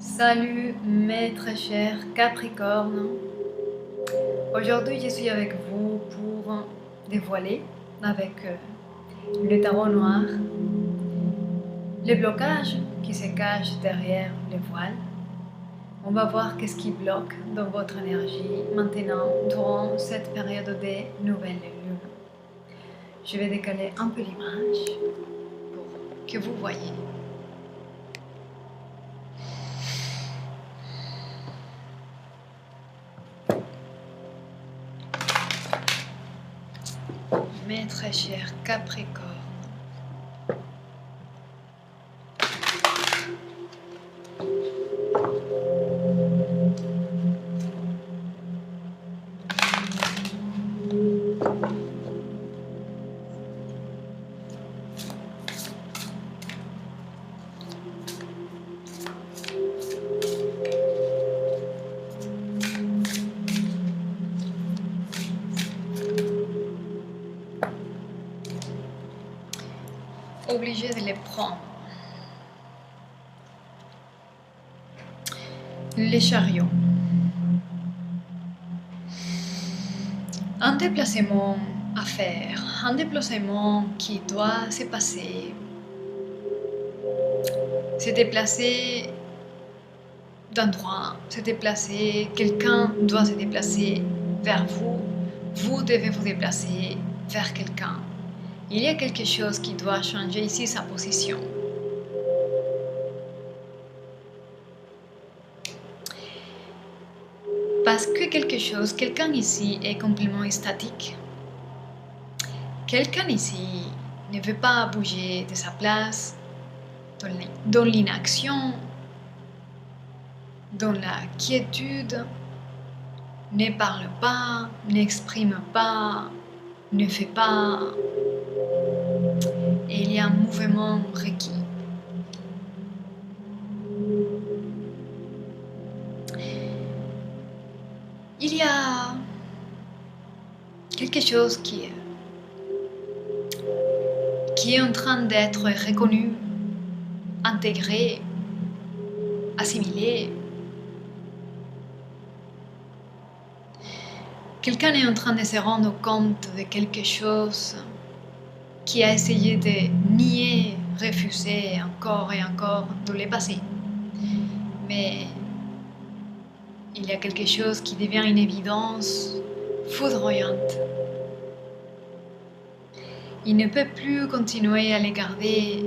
Salut mes très chers Capricornes. Aujourd'hui je suis avec vous pour dévoiler avec le tarot noir les blocages qui se cachent derrière les voiles. On va voir qu'est-ce qui bloque dans votre énergie maintenant durant cette période des nouvelles lunes. Je vais décaler un peu l'image pour que vous voyez. Mes très chers Capricornes, obligé de les prendre. Les chariots. Un déplacement à faire, un déplacement qui doit se passer. Se déplacer d'endroit, se déplacer, quelqu'un doit se déplacer vers vous, vous devez vous déplacer vers quelqu'un. Il y a quelque chose qui doit changer ici sa position. Parce que quelqu'un ici est complètement statique. Quelqu'un ici ne veut pas bouger de sa place, dans l'inaction, dans la quiétude, ne parle pas, n'exprime pas, ne fait pas. Et il y a un mouvement requis. Il y a quelque chose qui est en train d'être reconnu, intégré, assimilé. Quelqu'un est en train de se rendre compte de quelque chose qui a essayé de nier, refuser encore et encore dans le passé. Mais il y a quelque chose qui devient une évidence foudroyante. Il ne peut plus continuer à les garder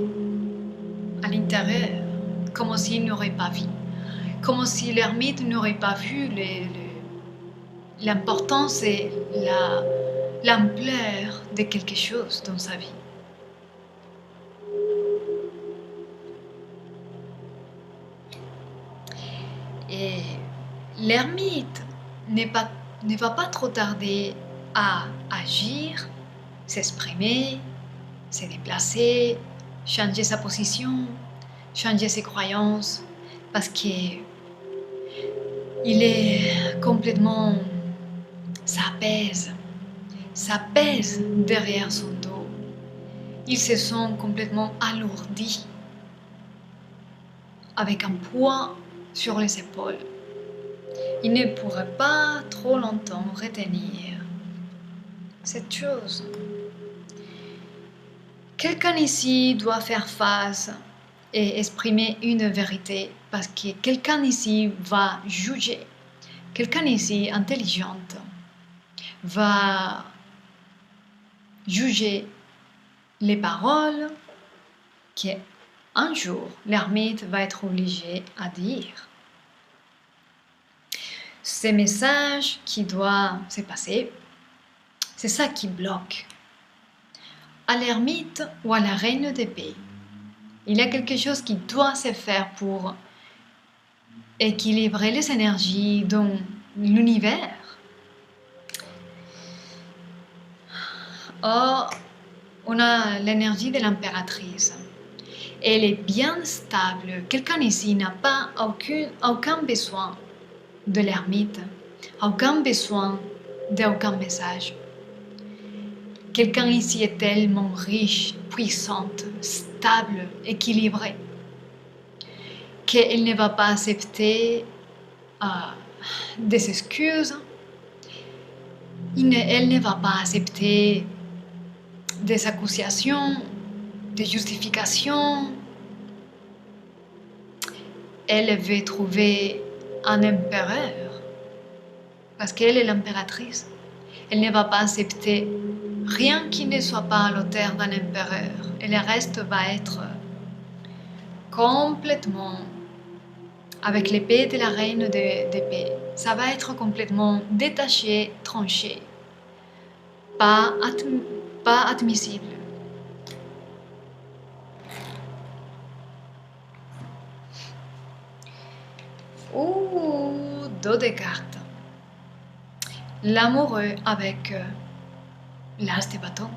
à l'intérieur, comme s'il n'aurait pas vu, comme si l'ermite n'aurait pas vu l'importance et l'ampleur de quelque chose dans sa vie. Et l'ermite ne va pas trop tarder à agir, s'exprimer, se déplacer, changer sa position, changer ses croyances, parce qu'il est complètement... ça pèse derrière son dos. Il se sent complètement alourdi, avec un poids sur les épaules. Il ne pourrait pas trop longtemps retenir cette chose. Quelqu'un ici doit faire face et exprimer une vérité parce que quelqu'un ici va juger. Quelqu'un ici intelligente va juger les paroles qu'un jour l'ermite va être obligé à dire. Ces messages qui doivent se passer, c'est ça qui bloque. À l'ermite ou à la reine d'épée, il y a quelque chose qui doit se faire pour équilibrer les énergies dans l'univers. Or, on a l'énergie de l'impératrice. Elle est bien stable. Quelqu'un ici n'a pas aucun besoin de l'ermite, aucun besoin d'aucun message. Quelqu'un ici est tellement riche, puissante, stable, équilibrée. qu'elle ne va pas accepter des excuses, elle ne va pas accepter des accusations, des justifications. Elle veut trouver un empereur, parce qu'elle est l'impératrice. Elle ne va pas accepter rien qui ne soit pas à l'auteur d'un empereur. Et le reste va être complètement, avec l'épée de la reine d'épée, ça va être complètement détaché, tranché, pas admissible. Dos de cartes. L'amoureux avec l'as de bâton.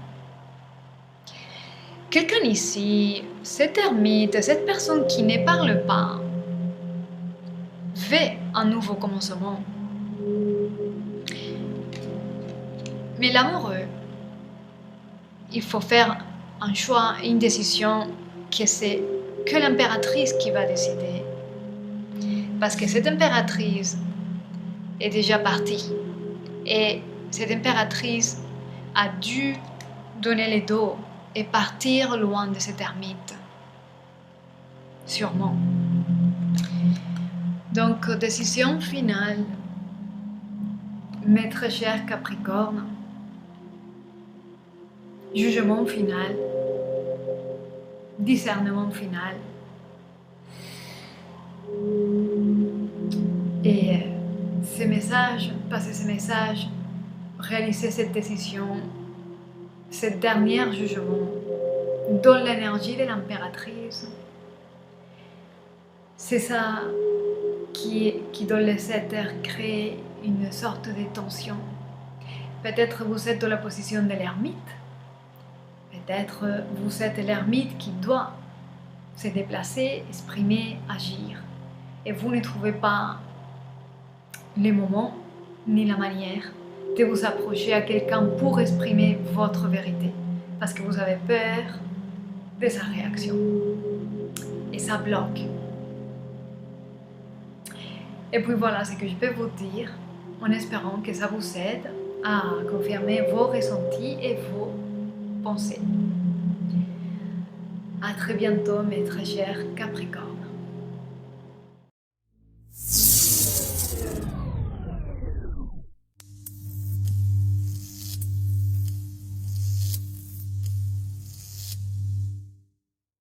Quelqu'un ici, cet ermite, cette personne qui ne parle pas, veut un nouveau commencement. Mais l'amoureux, il faut faire un choix, une décision, que c'est que l'impératrice qui va décider. Parce que cette impératrice est déjà partie. Et cette impératrice a dû donner le dos et partir loin de cet ermite. Sûrement. Donc, décision finale. Mes très chers Capricorne. Jugement final. Discernement final. Et ces messages, passer ces messages, réaliser cette décision, cette dernière jugement, dans l'énergie de l'impératrice, c'est ça qui dans les éthers crée une sorte de tension. Peut-être vous êtes dans la position de l'ermite, peut-être vous êtes l'ermite qui doit se déplacer, exprimer, agir, et vous ne trouvez pas le moment ni la manière de vous approcher à quelqu'un pour exprimer votre vérité, parce que vous avez peur de sa réaction, et ça bloque. Et puis voilà ce que je peux vous dire, en espérant que ça vous aide à confirmer vos ressentis et vos pensées. À très bientôt mes très chers Capricornes.